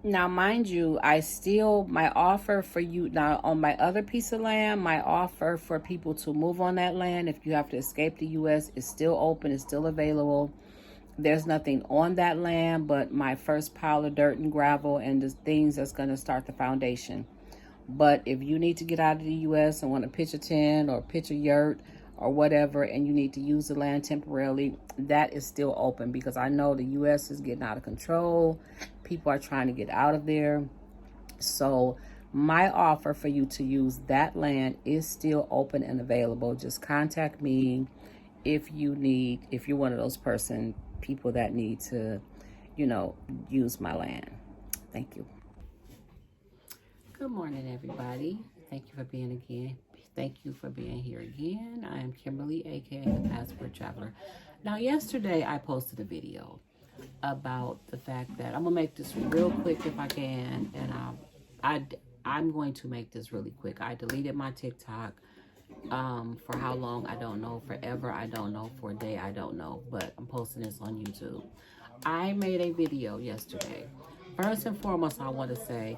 Now, mind you, my offer for you now on my other piece of land, my offer for people to move on that land, if you have to escape the U.S., is still open, it's still available. There's nothing on that land but my first pile of dirt and gravel and the things that's going to start the foundation. But if you need to get out of the U.S. and want to pitch a tent or pitch a yurt or whatever, and you need to use the land temporarily, that is still open, because I know the U.S. is getting out of control. People are trying to get out of there. So my offer for you to use that land is still open and available. Just contact me if you're one of those people that need to, use my land. Thank you. Good morning, everybody. Thank you for being here again. I am Kimberly, aka the Passport Traveler. Now, yesterday I posted a video about the fact that I'm gonna make this real quick if I can, and I'm going to make this really quick. I deleted my TikTok. For how long, I don't know. Forever, I don't know. For a day, I don't know. But I'm posting this on YouTube. I made a video yesterday. First and foremost, I want to say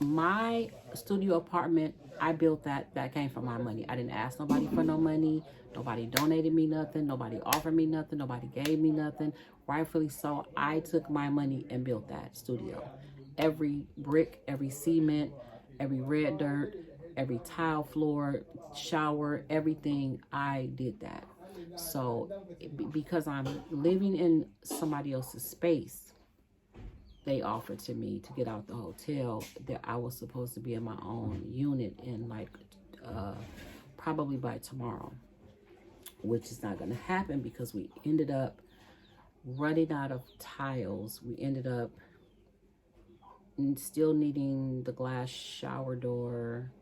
my studio apartment, I built that. That came from my money. I didn't ask nobody for no money. Nobody donated me nothing. Nobody offered me nothing. Nobody gave me nothing. Rightfully so, I took my money and built that studio. Every brick, every cement, every red dirt, every tile floor, shower, everything, I did that. So because I'm living in somebody else's space, they offered to me to get out the hotel that I was supposed to be in my own unit in probably by tomorrow, which is not going to happen because we ended up running out of tiles. We ended up still needing the glass shower door.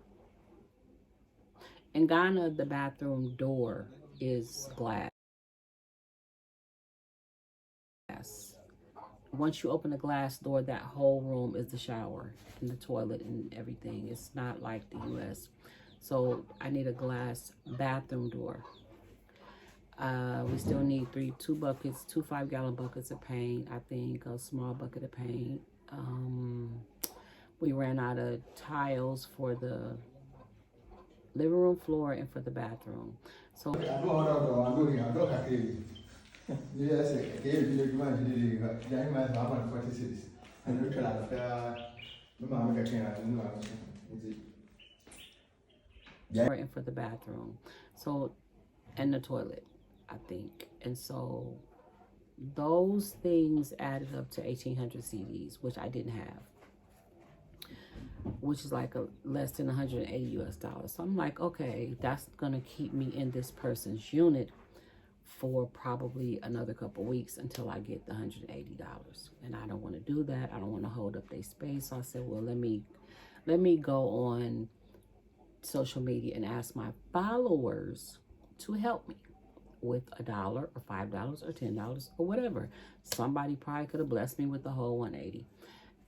In Ghana, the bathroom door is glass. Once you open the glass door, that whole room is the shower and the toilet and everything. It's not like the U.S. So I need a glass bathroom door. We still need two buckets, 2 5-gallon buckets of paint. I think a small bucket of paint. We ran out of tiles for the living room floor and for the bathroom. So and for the bathroom. So, and the toilet, I think. And so those things added up to 1,800 CDs, which I didn't have, which is like less than 180 US dollars. So I'm like, okay, that's gonna keep me in this person's unit for probably another couple weeks until I get the $180. And I don't want to do that. I don't want to hold up their space. So I said, well, let me go on social media and ask my followers to help me with $1 or $5 or $10 or whatever. Somebody probably could have blessed me with the whole 180.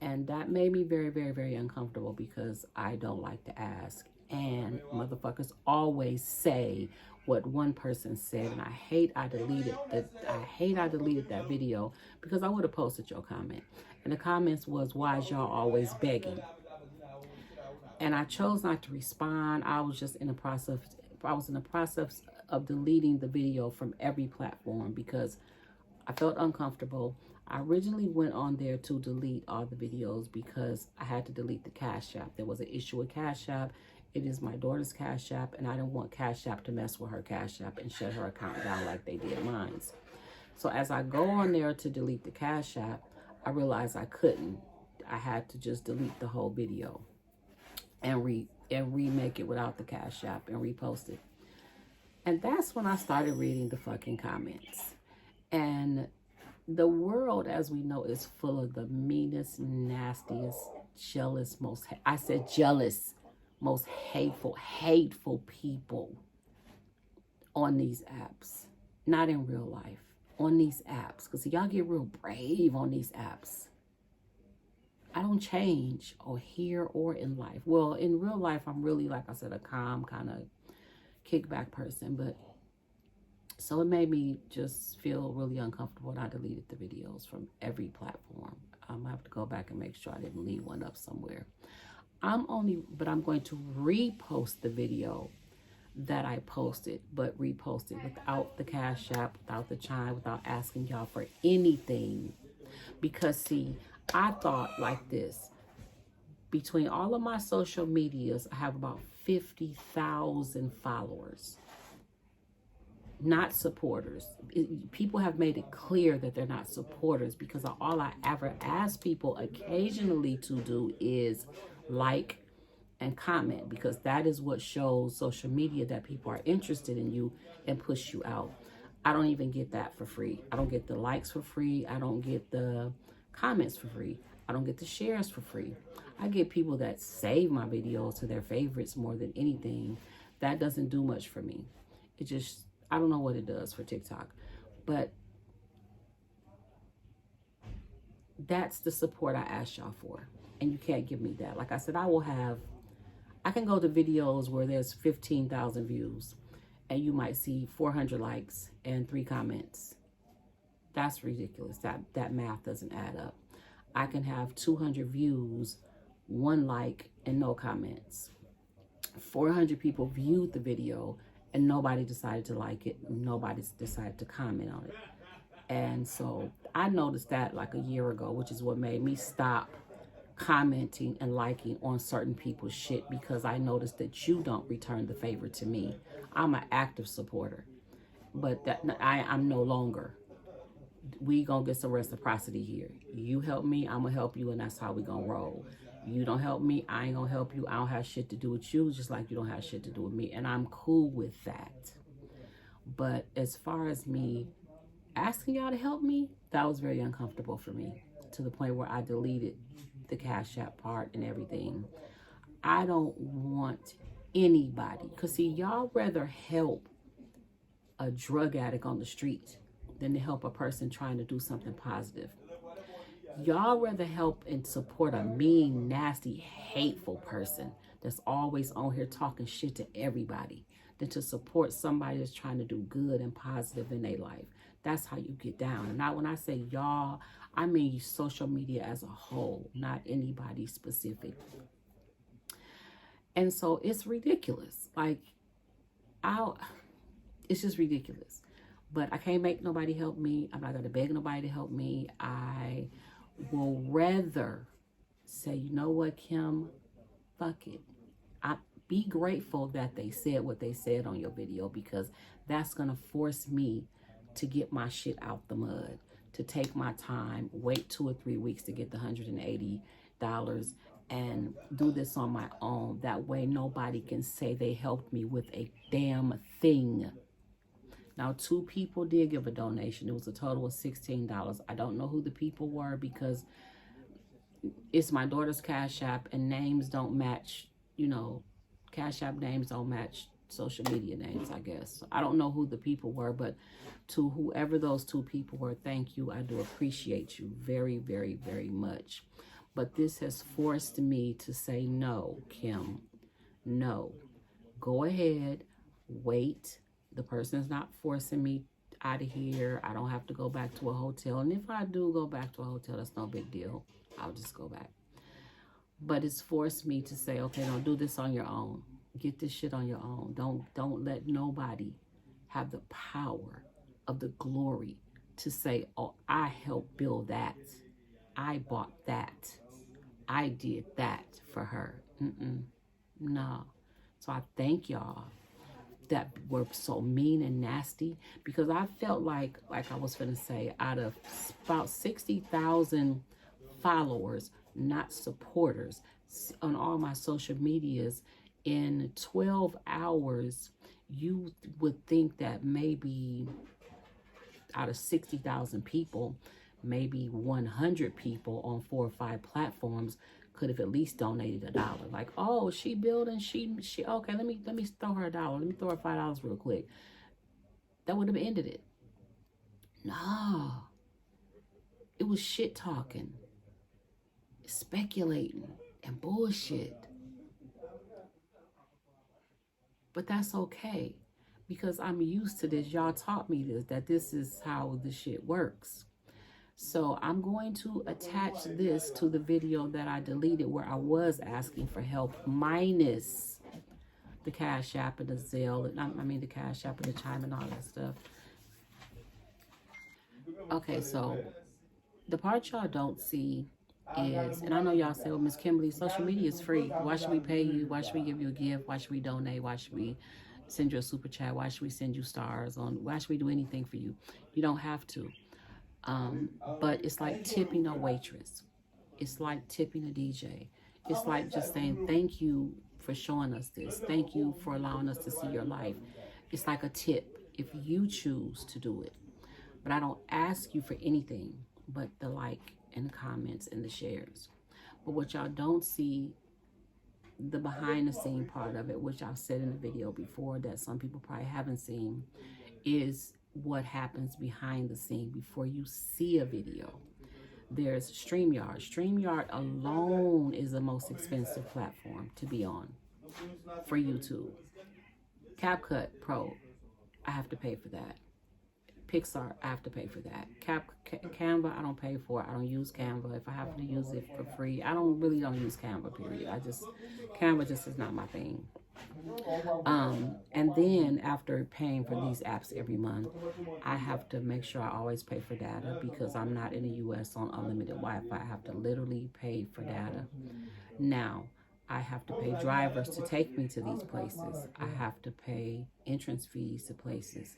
And that made me very, very, very uncomfortable because I don't like to ask. And motherfuckers always say what one person said, and I hate I deleted that video because I would have posted your comment. And the comments was, why is y'all always begging? And I chose not to respond. I was in the process of deleting the video from every platform because I felt uncomfortable. I originally went on there to delete all the videos because I had to delete the Cash App. There was an issue with Cash App. It is my daughter's Cash App, and I didn't want Cash App to mess with her Cash App and shut her account down like they did mine. So as I go on there to delete the Cash App, I realized I couldn't. I had to just delete the whole video and remake it without the Cash App and repost it. And that's when I started reading the fucking comments. And the world, as we know, is full of the meanest, nastiest, jealous, most hateful people on these apps. Not in real life, on these apps. Because y'all get real brave on these apps. I don't change or here or in life. Well, in real life, I'm really, like I said, a calm kind of kickback person. But so it made me just feel really uncomfortable, and I deleted the videos from every platform. I'm gonna have to go back and make sure I didn't leave one up somewhere. But I'm going to repost the video that I posted, but repost it without the Cash App, without the chime, without asking y'all for anything. Because see, I thought like this. Between all of my social medias, I have about 50,000 followers. Not supporters. People have made it clear that they're not supporters, because all I ever ask people occasionally to do is like and comment, because that is what shows social media that people are interested in you and push you out. I don't even get that for free. I don't get the likes for free. I don't get the comments for free. I don't get the shares for free. I get people that save my videos to their favorites more than anything. That doesn't do much for me. It just, I don't know what it does for TikTok, but that's the support I asked y'all for. And you can't give me that. Like I said, I can go to videos where there's 15,000 views and you might see 400 likes and 3 comments. That's ridiculous. That math doesn't add up. I can have 200 views, 1 like, and no comments. 400 people viewed the video and nobody decided to like it. Nobody decided to comment on it. And so I noticed that like a year ago, which is what made me stop commenting and liking on certain people's shit, because I noticed that you don't return the favor to me. I'm an active supporter, but I'm no longer. We gonna get some reciprocity here. You help me, I'm gonna help you, and that's how we gonna roll. You don't help me, I ain't gonna help you. I don't have shit to do with you, just like you don't have shit to do with me, and I'm cool with that. But as far as me asking y'all to help me, that was very uncomfortable for me, to the point where I deleted the Cash App part and everything. I don't want anybody, because see, y'all rather help a drug addict on the street than to help a person trying to do something positive. Y'all rather help and support a mean, nasty, hateful person that's always on here talking shit to everybody than to support somebody that's trying to do good and positive in their life. That's how you get down. And now when I say y'all, I mean social media as a whole, not anybody specific. And so it's ridiculous. Like, it's just ridiculous. But I can't make nobody help me. I'm not going to beg nobody to help me. I will rather say, you know what, Kim, fuck it. Be grateful that they said what they said on your video, because that's going to force me to get my shit out the mud, to take my time, wait 2 or 3 weeks to get the $180 and do this on my own. That way nobody can say they helped me with a damn thing. Now, 2 people did give a donation. It was a total of $16. I don't know who the people were, because it's my daughter's Cash App and names don't match, Cash App names don't match social media names, I guess. So I don't know who the people were, but to whoever those 2 people were, thank you. I do appreciate you very, very, very much. But this has forced me to say, no, Kim, no. Go ahead, wait. The person's not forcing me out of here. I don't have to go back to a hotel. And if I do go back to a hotel, that's no big deal. I'll just go back. But it's forced me to say, okay, don't do this on your own. Get this shit on your own. Don't let nobody have the power of the glory to say, oh, I helped build that. I bought that. I did that for her. No. So I thank y'all that were so mean and nasty, because I felt like I was finna say, out of about 60,000 followers, not supporters, on all my social medias, in 12 hours, you would think that maybe out of 60,000 people, maybe 100 people on 4 or 5 platforms could have at least donated $1. Like, oh, she building, she okay, let me throw her $1. Let me throw her $5 real quick. That would have ended it. No. It was shit talking, speculating, and bullshit. But that's okay, because I'm used to this. Y'all taught me this, that this is how the shit works. So I'm going to attach this to the video that I deleted where I was asking for help, minus the Cash App and the Zelle, I mean the Cash App and the Chime and all that stuff. Okay, so the part y'all don't see is, and I know y'all say, well, Miss Kimberly, social media is free. Why should we pay you? Why should we give you a gift? Why should we donate? Why should we send you a super chat? Why should we send you stars on? Why should we do anything for you? You don't have to. But it's like tipping a waitress. It's like tipping a DJ. It's like just saying, thank you for showing us this. Thank you for allowing us to see your life. It's like a tip if you choose to do it. But I don't ask you for anything but the like and the comments and the shares. But what y'all don't see, the behind the scene part of it, which I've said in the video before that some people probably haven't seen, is what happens behind the scene before you see a video. There's StreamYard. StreamYard alone is the most expensive platform to be on for YouTube. CapCut Pro, I have to pay for that. Pixar, I have to pay for that. Canva, I don't pay for. I don't use Canva. If I happen to use it for free, I don't use Canva, period. Canva just is not my thing. And then after paying for these apps every month, I have to make sure I always pay for data because I'm not in the US on unlimited Wi-Fi. I have to literally pay for data. Now, I have to pay drivers to take me to these places. I have to pay entrance fees to places.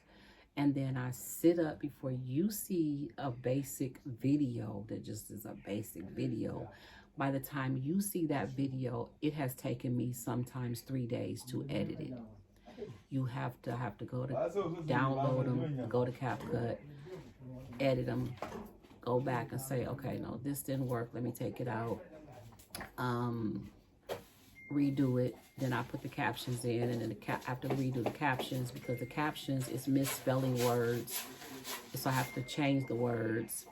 And then I sit up before you see a basic video that just is a basic video. By the time you see that video, it has taken me sometimes 3 days to edit it. You have to go to download them, go to CapCut, edit them, go back and say, okay, no, this didn't work. Let me take it out. Redo it. Then I put the captions in, and then I have to redo the captions because the captions is misspelling words. So I have to change the words,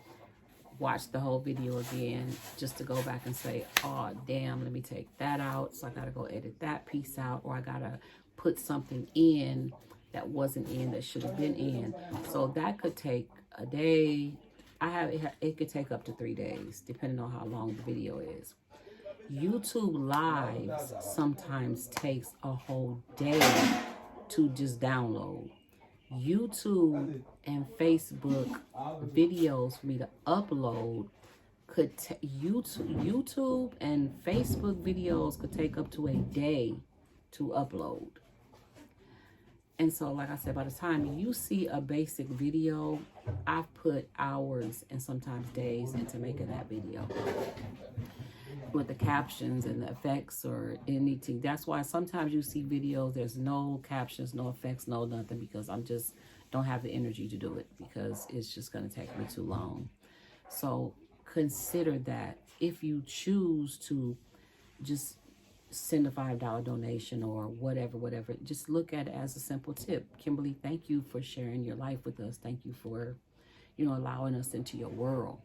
watch the whole video again just to go back and say, oh, damn, let me take that out. So I got to go edit that piece out, or I got to put something in that wasn't in that should have been in. So that could take a day. It could take up to 3 days, depending on how long the video is. YouTube Lives sometimes takes a whole day to just download. YouTube and Facebook videos for me to upload could YouTube and Facebook videos could take up to a day to upload. And so, like I said, by the time you see a basic video, I've put hours and sometimes days into making that video with the captions and the effects or anything. That's why sometimes you see videos, there's no captions, no effects, no nothing, because I'm just don't have the energy to do it because it's just going to take me too long. So consider that if you choose to just send a $5 donation or whatever, just look at it as a simple tip. Kimberly, thank you for sharing your life with us. Thank you for, allowing us into your world.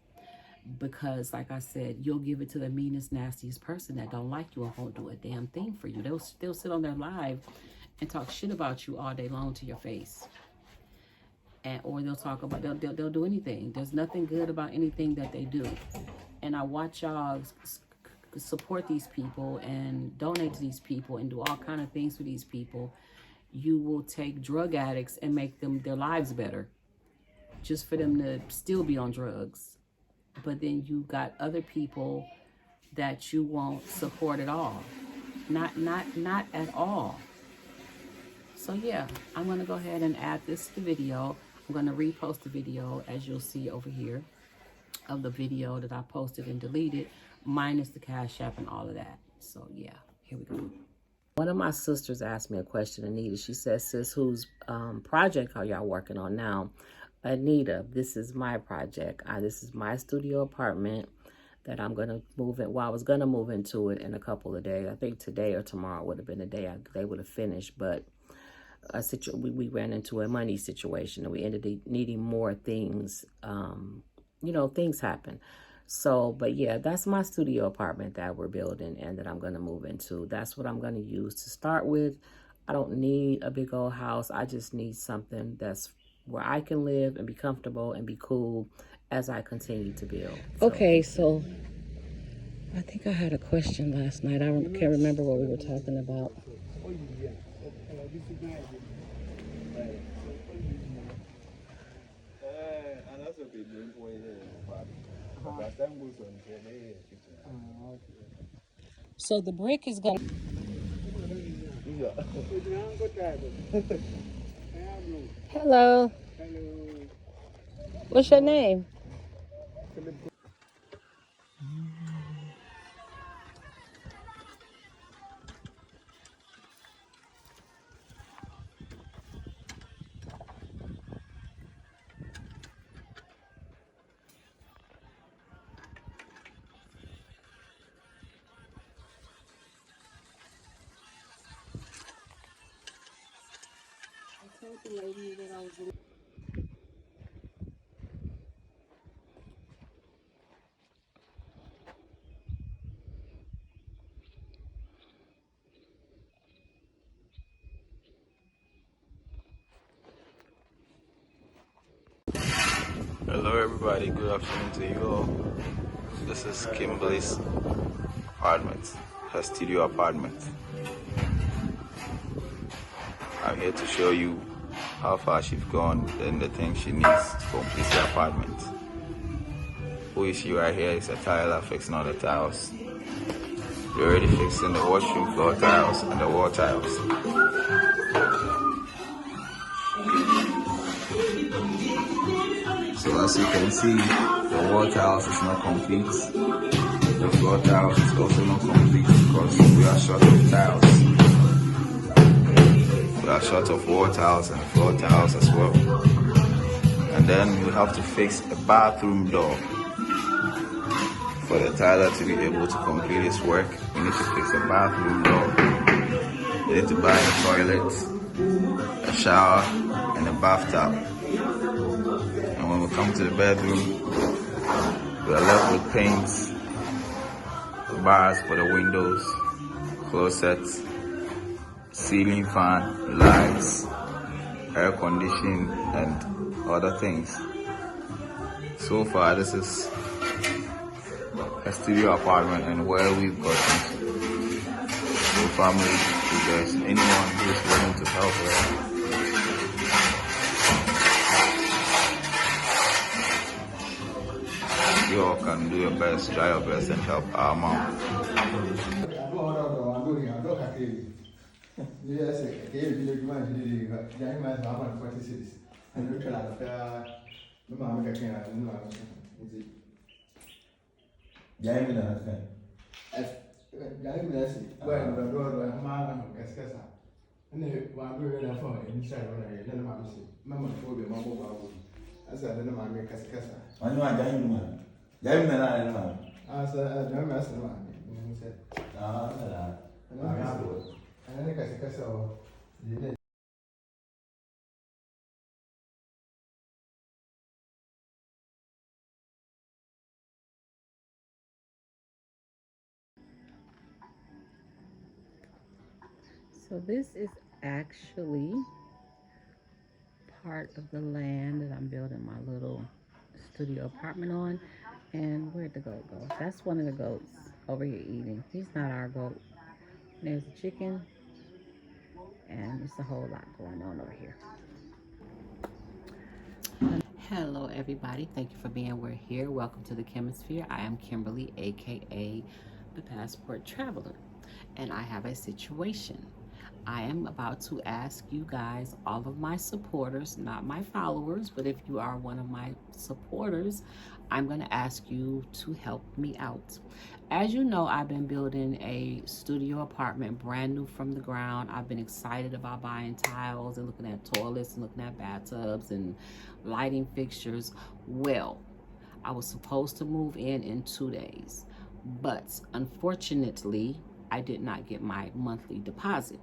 Because like I said, you'll give it to the meanest, nastiest person that don't like you and won't do a damn thing for you. They'll sit on their live and talk shit about you all day long to your face. Or they'll talk about, they'll do anything. There's nothing good about anything that they do. And I watch y'all support these people and donate to these people and do all kind of things for these people. You will take drug addicts and make their lives better just for them to still be on drugs. But then you got other people that you won't support at all. Not at all. So yeah, I'm going to go ahead and add this to the video. I'm going to repost the video, as you'll see over here, of the video that I posted and deleted, minus the Cash App and all of that. So yeah, here we go. One of my sisters asked me a question, Anita. She says, sis, whose project are y'all working on now? Anita, this is my project. This is my studio apartment that I'm going to move in. Well, I was going to move into it in a couple of days. I think today or tomorrow would have been the day they would have finished. But we ran into a money situation and we ended up needing more things. Things happen. So, but yeah, that's my studio apartment that we're building and that I'm going to move into. That's what I'm going to use to start with. I don't need a big old house. I just need something that's where I can live and be comfortable and be cool as I continue to build. Okay, so I think I had a question last night. I can't remember what we were talking about. So the brick is gonna. Hello. What's your name? Hello everybody, good afternoon to you all. This is Kimberly's apartment, her studio apartment. I'm here to show you how far she's gone and the things she needs to complete the apartment. Who you see right here is a tiler fixing all the tiles. We're already fixing the washroom floor tiles and the wall tiles. So as you can see, the wall tiles is not complete. The floor tiles is also not complete because we are short of tiles. We are short of wall tiles and floor tiles as well. And then we have to fix a bathroom door. For the tiler to be able to complete his work, we need to fix a bathroom door. We need to buy a toilet, a shower, and a bathtub. And when we come to the bedroom, we are left with paints, bars for the windows, closets, ceiling fan, lights, air conditioning, and other things. So far, this is a studio apartment and where we've gotten. So family, if there's anyone who's willing to help her, you all can do your best, try your best and help our mom. So this is actually part of the land that I'm building my little studio apartment on. And where'd the goat go? That's one of the goats over here eating. He's not our goat. There's a chicken, and it's a whole lot going on over here. Hello everybody, thank you for being here. Welcome to the Chemisphere. I am Kimberly, aka the Passport Traveler, and I have a situation. I am about to ask you guys, all of my supporters, not my followers, but if you are one of my supporters, I'm going to ask you to help me out. As you know, I've been building a studio apartment brand new from the ground. I've been excited about buying tiles and looking at toilets and looking at bathtubs and lighting fixtures. Well, I was supposed to move in 2 days, but unfortunately, I did not get my monthly deposit,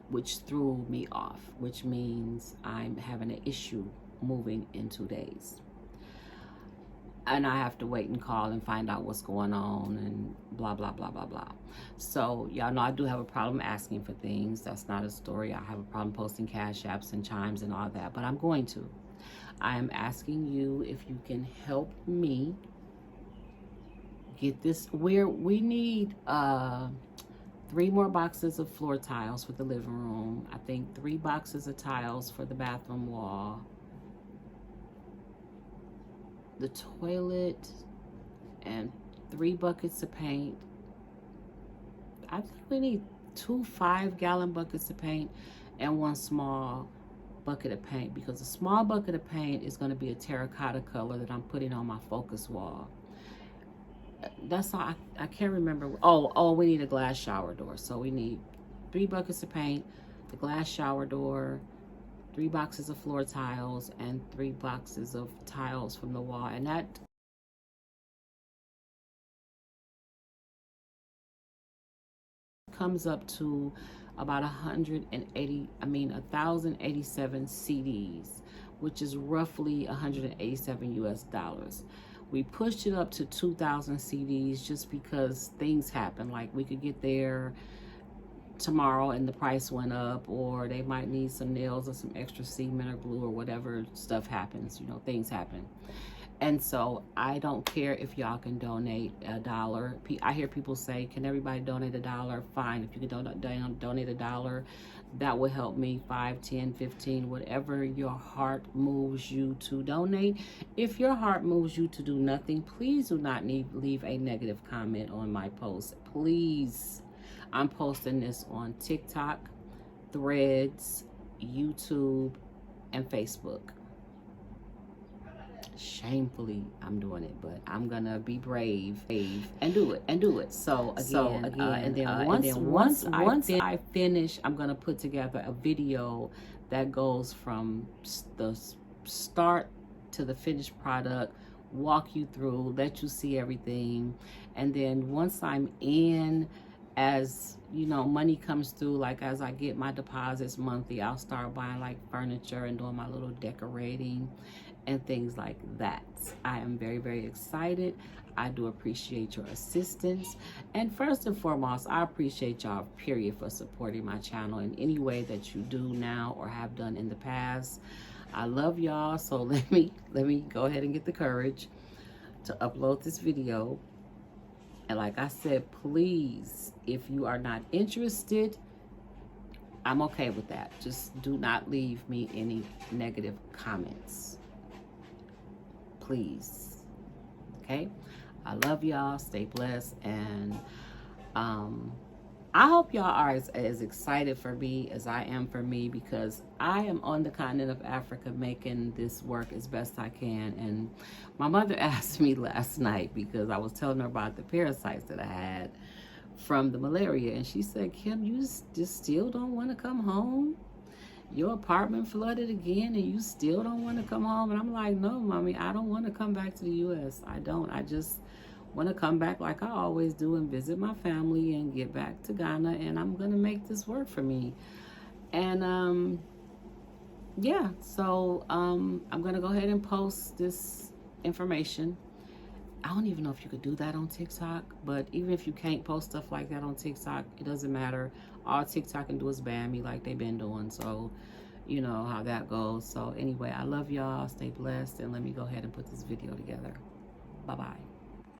which threw me off, which means I'm having an issue moving in 2 days. And I have to wait and call and find out what's going on and blah, blah, blah, blah, blah. So y'all know I do have a problem asking for things. That's not a story. I have a problem posting cash apps and chimes and all that, but I'm going to. I am asking you if you can help me get this. We need 3 more boxes of floor tiles for the living room. I think 3 boxes of tiles for the bathroom wall. The toilet, and 3 buckets of paint. I think we need 2 5-gallon buckets of paint and 1 small bucket of paint, because a small bucket of paint is going to be a terracotta color that I'm putting on my focus wall. That's all. I can't remember. Oh, we need a glass shower door. So we need 3 buckets of paint, the glass shower door, 3 boxes of floor tiles, and 3 boxes of tiles from the wall. And that comes up to about 1,087 CDs, which is roughly 187 US dollars. We pushed it up to 2,000 CDs just because things happen. Like we could get there tomorrow and the price went up, or they might need some nails or some extra cement or glue or whatever stuff happens. You know, things happen. And so I don't care if y'all can donate $1. I hear people say, can everybody donate $1? Fine. If you can donate $1, that will help me. 5, 10, 15, whatever your heart moves you to donate. If your heart moves you to do nothing, please do not leave a negative comment on my post. Please. I'm posting this on TikTok, Threads, YouTube, and Facebook. Shamefully, I'm doing it, but I'm gonna be brave and do it. So again, once I finish, I'm gonna put together a video that goes from the start to the finished product, walk you through, let you see everything, and then once I'm in, as you know, money comes through, like as I get my deposits monthly, I'll start buying like furniture and doing my little decorating and things like that. I am very, very excited. I do appreciate your assistance. And first and foremost, I appreciate y'all, period, for supporting my channel in any way that you do now or have done in the past. I love y'all. So let me go ahead and get the courage to upload this video. And like I said, please, if you are not interested, I'm okay with that. Just do not leave me any negative comments. Please. Okay? I love y'all. Stay blessed. And I hope y'all are as excited for me as I am for me, because I am on the continent of Africa making this work as best I can. And my mother asked me last night, because I was telling her about the parasites that I had from the malaria, and she said, Kim, you just still don't want to come home? Your apartment flooded again and you still don't want to come home? And I'm like, no, mommy, I don't want to come back to the U.S. I don't. I just want to come back like I always do and visit my family and get back to Ghana, and I'm going to make this work for me. And yeah, so I'm going to go ahead and post this information. I don't even know if you could do that on TikTok, but even if you can't post stuff like that on TikTok, it doesn't matter. All TikTok can do is ban me like they've been doing. So you know how that goes. So anyway, I love y'all. Stay blessed, and let me go ahead and put this video together. Bye-bye.